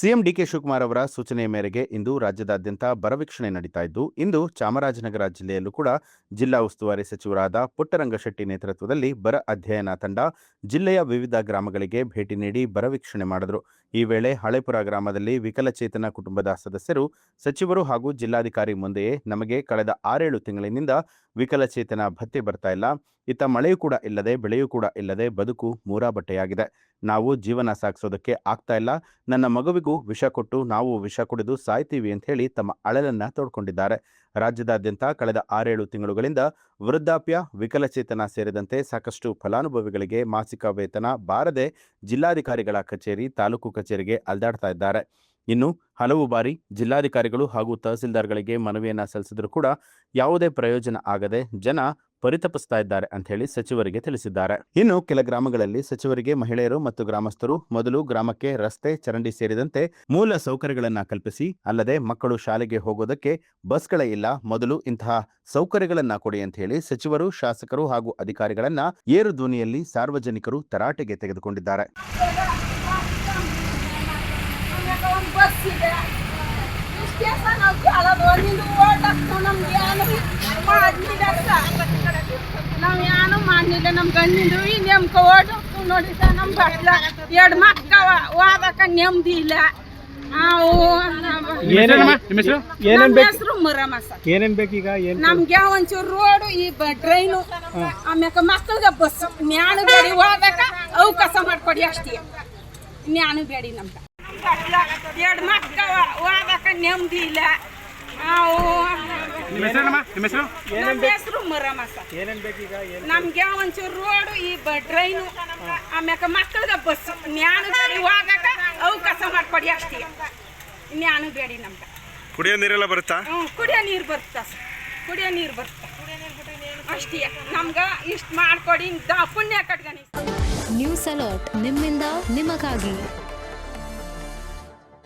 CM DK Shivakumar ಅವರ ಸೂಚನೆಯ ಮೇರೆಗೆ ಇಂದು ರಾಜ್ಯದಾದ್ಯಂತ ಬರ ವೀಕ್ಷಣೆ ನಡೀತಾ ಇದ್ದು, ಇಂದು ಚಾಮರಾಜನಗರ ಜಿಲ್ಲೆಯಲ್ಲೂ ಕೂಡ ಜಿಲ್ಲಾ ಉಸ್ತುವಾರಿ ಸಚಿವರಾದ ಪುಟ್ಟರಂಗಶೆಟ್ಟಿ ನೇತೃತ್ವದಲ್ಲಿ ಬರ ಅಧ್ಯಯನ ತಂಡ ಜಿಲ್ಲೆಯ ವಿವಿಧ ಗ್ರಾಮಗಳಿಗೆ ಭೇಟಿ ನೀಡಿ ಬರ ವೀಕ್ಷಣೆ ಮಾಡಿದರು. ಈ ವೇಳೆ ಹಳೇಪುರ ಗ್ರಾಮದಲ್ಲಿ ವಿಕಲಚೇತನ ಕುಟುಂಬದ ಸದಸ್ಯರು ಸಚಿವರು ಹಾಗೂ ಜಿಲ್ಲಾಧಿಕಾರಿ ಮುಂದೆಯೇ ನಮಗೆ ಕಳೆದ 6-7 ತಿಂಗಳಿನಿಂದ ವಿಕಲಚೇತನ ಭತ್ಯೆ ಬರ್ತಾ ಇಲ್ಲ, ಇತ್ತ ಮಳೆಯೂ ಕೂಡ ಇಲ್ಲದೆ ಬೆಳೆಯೂ ಕೂಡ ಇಲ್ಲದೆ ಬದುಕು ಮೂರಾಬಟ್ಟೆಯಾಗಿದೆ. ನಾವು ಜೀವನ ಸಾಗಿಸೋದಕ್ಕೆ ಆಗ್ತಾ ಇಲ್ಲ. ನನ್ನ ಮಗುವಿಗೂ ವಿಷ ಕೊಟ್ಟು ನಾವು ವಿಷ ಕುಡಿದು ಸಾಯ್ತೀವಿ ಅಂತ ಹೇಳಿ ತಮ್ಮ ಅಳಲನ್ನ ತೋಡ್ಕೊಂಡಿದ್ದಾರೆ. ರಾಜ್ಯದಾದ್ಯಂತ ಕಳೆದ 6-7 ತಿಂಗಳುಗಳಿಂದ ವೃದ್ಧಾಪ್ಯ, ವಿಕಲಚೇತನ ಸೇರಿದಂತೆ ಸಾಕಷ್ಟು ಫಲಾನುಭವಿಗಳಿಗೆ ಮಾಸಿಕ ವೇತನ ಬಾರದೆ ಜಿಲ್ಲಾಧಿಕಾರಿಗಳ ಕಚೇರಿ, ತಾಲೂಕು ಕಚೇರಿಗೆ ಅಲೆದಾಡ್ತಾ ಇದ್ದಾರೆ. ಇನ್ನು ಹಲವು ಬಾರಿ ಜಿಲ್ಲಾಧಿಕಾರಿಗಳು ಹಾಗೂ ತಹಸೀಲ್ದಾರ್ಗಳಿಗೆ ಮನವಿಯನ್ನ ಸಲ್ಲಿಸಿದ್ರು ಕೂಡ ಯಾವುದೇ ಪ್ರಯೋಜನ ಆಗದೆ ಜನ ಪರಿತಪಿಸ್ತಾ ಇದ್ದಾರೆ ಅಂತ ಹೇಳಿ ಸಚಿವರಿಗೆ ತಿಳಿಸಿದ್ದಾರೆ. ಇನ್ನು ಕೆಲ ಗ್ರಾಮಗಳಲ್ಲಿ ಸಚಿವರಿಗೆ ಮಹಿಳೆಯರು ಮತ್ತು ಗ್ರಾಮಸ್ಥರು ಮೊದಲು ಗ್ರಾಮಕ್ಕೆ ರಸ್ತೆ, ಚರಂಡಿ ಸೇರಿದಂತೆ ಮೂಲ ಸೌಕರ್ಯಗಳನ್ನ ಕಲ್ಪಿಸಿ, ಅಲ್ಲದೆ ಮಕ್ಕಳು ಶಾಲೆಗೆ ಹೋಗೋದಕ್ಕೆ ಬಸ್ಗಳೇ ಇಲ್ಲ, ಮೊದಲು ಇಂತಹ ಸೌಕರ್ಯಗಳನ್ನ ಕೊಡಿ ಅಂತ ಹೇಳಿ ಸಚಿವರು, ಶಾಸಕರು ಹಾಗೂ ಅಧಿಕಾರಿಗಳನ್ನ ಏರು ಧ್ವನಿಯಲ್ಲಿ ಸಾರ್ವಜನಿಕರು ತರಾಟೆಗೆ ತೆಗೆದುಕೊಂಡಿದ್ದಾರೆ. ನಾವ್ ಯಾನು ಮಾಡ್ಲಿಲ್ಲ. ನಮ್ ಗಂಡಿಂದು ನೆಮ್ಕ ಓಡ್ ನೋಡಿ ಸರ್, ನಮ್ ಬಟ್ಲ 2 ಮಕ್ಕವ ಓದಕ ನೆಮ್ಮದಿ ಇಲ್ಲ. ನಮ್ಗೆ ಒಂಚೂರು ರೋಡು, ಈ ಟ್ರೈನು, ಆಮ್ಯಾಕ ಮಕ್ಕಳಿಗೆ ಬಸ್, ನ್ಯಾನು ಬೇಡಿ ಓದಕ ಅವಕಾಶ ಮಾಡ್ಕೊಡಿ ಅಷ್ಟೇ. ನ್ಯಾನು ಬೇಡಿ ನಮ್ಗ 2 ಮಕ್ಕವ ಓದಕ ನೆಮ್ಮದಿ ಇಲ್ಲ. ನಮ್ಗೆ ಒಂಚೂರು ರೋಡು, ಈ ಟ್ರೈನು, ಆಮ್ಯಾಕ ಮಕ್ಕಳಿಗೆ ಬಸ್, ನ್ಯಾನು ಬೇಡಿ ಓದಕ ಅವಕಾಶ ಮಾಡ್ಕೊಡಿ ಅಷ್ಟೇ. ನ್ಯಾನು ಬೇಡಿ ನಮ್ಗ. ಕುಡಿಯೋ ನೀರೆಲ್ಲ ಬರುತ್ತಾ? ಕುಡಿಯೋ ನೀರು ಬರುತ್ತಾ ಸರ್, ಕುಡಿಯೋ ನೀರು ಬರುತ್ತಾ ಅಷ್ಟೇ. ನಮ್ಗ ಇಷ್ಟ ಮಾಡ್ಕೊಡಿ, ಪುಣ್ಯ ಕಟ್ಗಣಿ. ನ್ಯೂಸ್ ಅಲರ್ಟ್, ನಿಮ್ಮಿಂದ ನಿಮಗಾಗಿ.